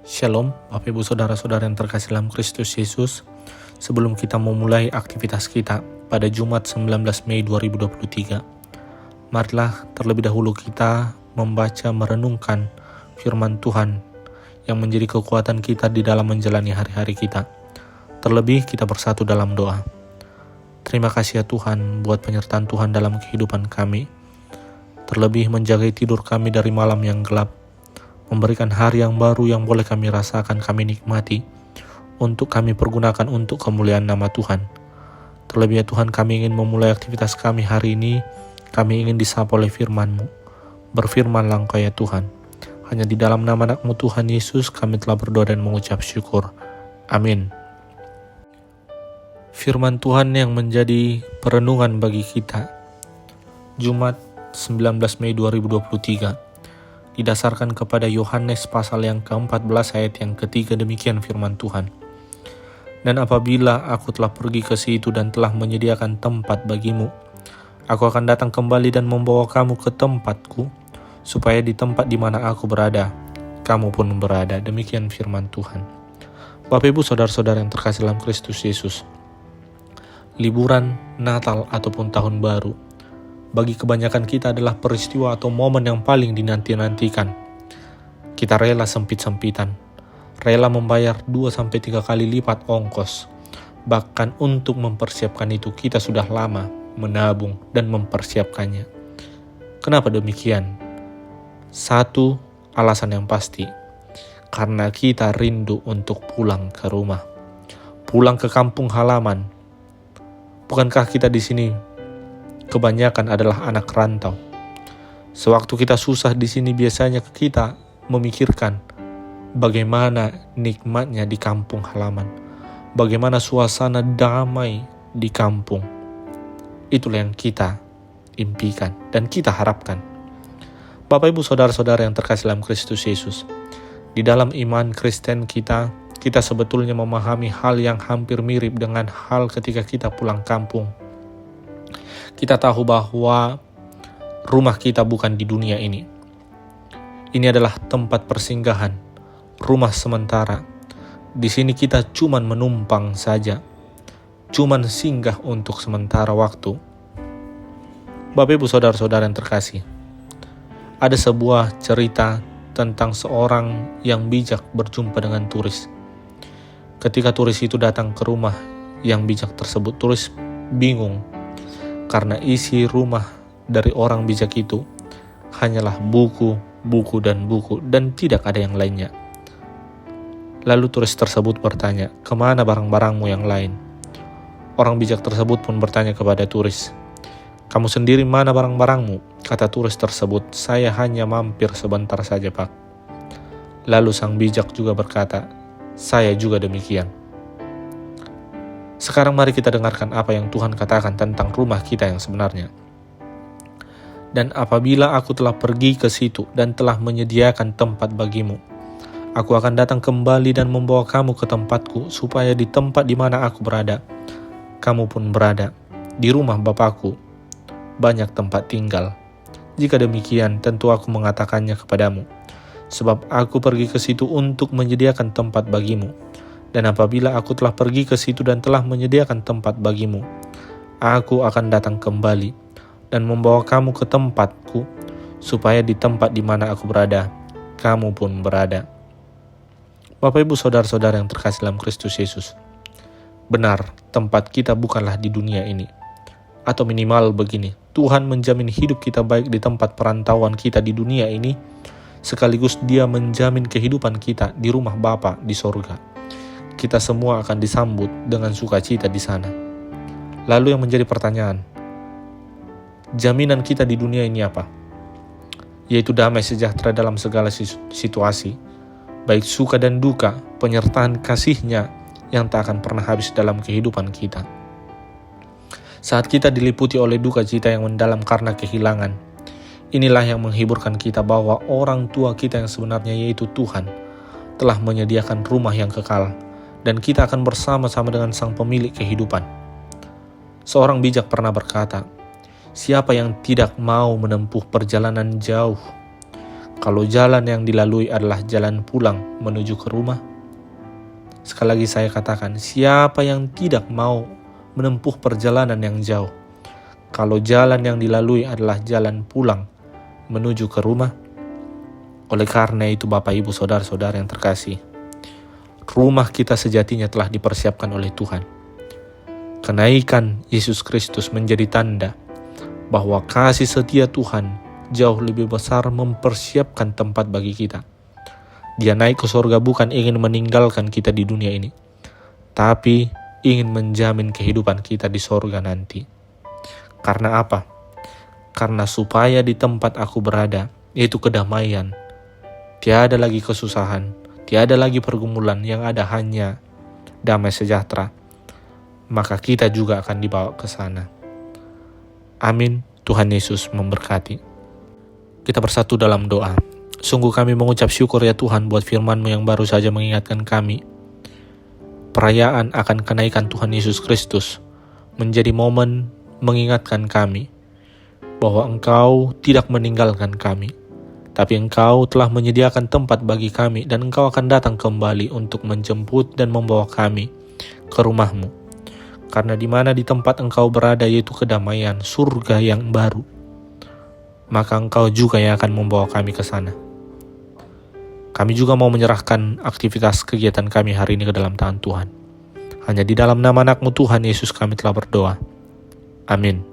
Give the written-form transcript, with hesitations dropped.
Shalom, Bapak Ibu Saudara-saudara yang terkasih dalam Kristus Yesus. Sebelum kita memulai aktivitas kita pada Jumat 19 Mei 2023, marilah terlebih dahulu kita membaca merenungkan firman Tuhan yang menjadi kekuatan kita di dalam menjalani hari-hari kita. Terlebih kita bersatu dalam doa. Terima kasih ya Tuhan buat penyertaan Tuhan dalam kehidupan kami. Terlebih menjaga tidur kami dari malam yang gelap, memberikan hari yang baru yang boleh kami rasakan, kami nikmati, untuk kami pergunakan untuk kemuliaan nama Tuhan. Terlebih ya Tuhan, kami ingin memulai aktivitas kami hari ini, kami ingin disapa oleh firman-Mu. Berfirmanlah Engkau ya Tuhan. Hanya di dalam nama anak-Mu Tuhan Yesus kami telah berdoa dan mengucap syukur. Amin. Firman Tuhan yang menjadi perenungan bagi kita Jumat 19 Mei 2023 didasarkan kepada Yohanes pasal yang ke-14 ayat yang ketiga. Demikian firman Tuhan. Dan apabila aku telah pergi ke situ dan telah menyediakan tempat bagimu, aku akan datang kembali dan membawa kamu ke tempatku, supaya di tempat di mana aku berada, kamu pun berada. Demikian firman Tuhan. Bapak Ibu Saudara-saudara yang terkasih dalam Kristus Yesus, liburan Natal ataupun Tahun Baru bagi kebanyakan kita adalah peristiwa atau momen yang paling dinanti-nantikan. Kita rela sempit-sempitan, rela membayar 2-3 kali lipat ongkos. Bahkan untuk mempersiapkan itu kita sudah lama menabung dan mempersiapkannya. Kenapa demikian? Satu alasan yang pasti, karena kita rindu untuk pulang ke rumah, pulang ke kampung halaman. Bukankah kita di sini kebanyakan adalah anak rantau? Sewaktu kita susah di sini biasanya kita memikirkan bagaimana nikmatnya di kampung halaman, bagaimana suasana damai di kampung. Itulah yang kita impikan dan kita harapkan. Bapak Ibu Saudara-saudara yang terkasih dalam Kristus Yesus, di dalam iman Kristen kita sebetulnya memahami hal yang hampir mirip dengan hal ketika kita pulang kampung. Kita tahu bahwa rumah kita bukan di dunia ini. Ini adalah tempat persinggahan, rumah sementara. Di sini kita cuman menumpang saja, cuman singgah untuk sementara waktu. Bapak Ibu Saudara-saudara yang terkasih, ada sebuah cerita tentang seorang yang bijak berjumpa dengan turis. Ketika turis itu datang ke rumah yang bijak tersebut, turis bingung karena isi rumah dari orang bijak itu hanyalah buku, dan tidak ada yang lainnya. Lalu turis tersebut bertanya, "Kemana barang-barangmu yang lain?" Orang bijak tersebut pun bertanya kepada turis, "Kamu sendiri mana barang-barangmu?" Kata turis tersebut, "Saya hanya mampir sebentar saja, Pak." Lalu sang bijak juga berkata, "Saya juga demikian." Sekarang mari kita dengarkan apa yang Tuhan katakan tentang rumah kita yang sebenarnya. Dan apabila aku telah pergi ke situ dan telah menyediakan tempat bagimu, aku akan datang kembali dan membawa kamu ke tempatku, supaya di tempat di mana aku berada, kamu pun berada. Di rumah Bapakku banyak tempat tinggal. Jika demikian, tentu aku mengatakannya kepadamu, sebab aku pergi ke situ untuk menyediakan tempat bagimu. Dan apabila aku telah pergi ke situ dan telah menyediakan tempat bagimu, aku akan datang kembali dan membawa kamu ke tempatku, supaya di tempat di mana aku berada, kamu pun berada. Bapak Ibu Saudara-saudara yang terkasih dalam Kristus Yesus, benar, tempat kita bukanlah di dunia ini. Atau minimal begini, Tuhan menjamin hidup kita baik di tempat perantauan kita di dunia ini, sekaligus Dia menjamin kehidupan kita di rumah Bapa di sorga. Kita semua akan disambut dengan sukacita di sana. Lalu yang menjadi pertanyaan, jaminan kita di dunia ini apa? Yaitu damai sejahtera dalam segala situasi, baik suka dan duka, penyertaan kasih-Nya yang tak akan pernah habis dalam kehidupan kita. Saat kita diliputi oleh duka cita yang mendalam karena kehilangan, inilah yang menghiburkan kita bahwa orang tua kita yang sebenarnya yaitu Tuhan telah menyediakan rumah yang kekal, dan kita akan bersama-sama dengan Sang Pemilik kehidupan. Seorang bijak pernah berkata, "Siapa yang tidak mau menempuh perjalanan jauh Kalau jalan yang dilalui adalah jalan pulang menuju ke rumah, sekali lagi saya katakan, siapa yang tidak mau menempuh perjalanan yang jauh? Kalau jalan yang dilalui adalah jalan pulang menuju ke rumah, oleh karena itu Bapak Ibu Saudara-saudara yang terkasih, rumah kita sejatinya telah dipersiapkan oleh Tuhan. Kenaikan Yesus Kristus menjadi tanda bahwa kasih setia Tuhan jauh lebih besar mempersiapkan tempat bagi kita. Dia naik ke surga bukan ingin meninggalkan kita di dunia ini, tapi ingin menjamin kehidupan kita di surga nanti. Karena apa? Karena supaya di tempat aku berada, yaitu kedamaian, tiada lagi kesusahan, tiada lagi pergumulan, yang ada hanya damai sejahtera, maka kita juga akan dibawa ke sana. Amin. Tuhan Yesus memberkati. Kita bersatu dalam doa. Sungguh kami mengucap syukur ya Tuhan buat firman-Mu yang baru saja mengingatkan kami. Perayaan akan kenaikan Tuhan Yesus Kristus menjadi momen mengingatkan kami bahwa Engkau tidak meninggalkan kami, tapi Engkau telah menyediakan tempat bagi kami dan Engkau akan datang kembali untuk menjemput dan membawa kami ke rumah-Mu. Karena di mana di tempat Engkau berada yaitu kedamaian, surga yang baru, maka Engkau juga yang akan membawa kami ke sana. Kami juga mau menyerahkan aktivitas kegiatan kami hari ini ke dalam tangan Tuhan. Hanya di dalam nama anak-Mu Tuhan Yesus kami telah berdoa. Amin.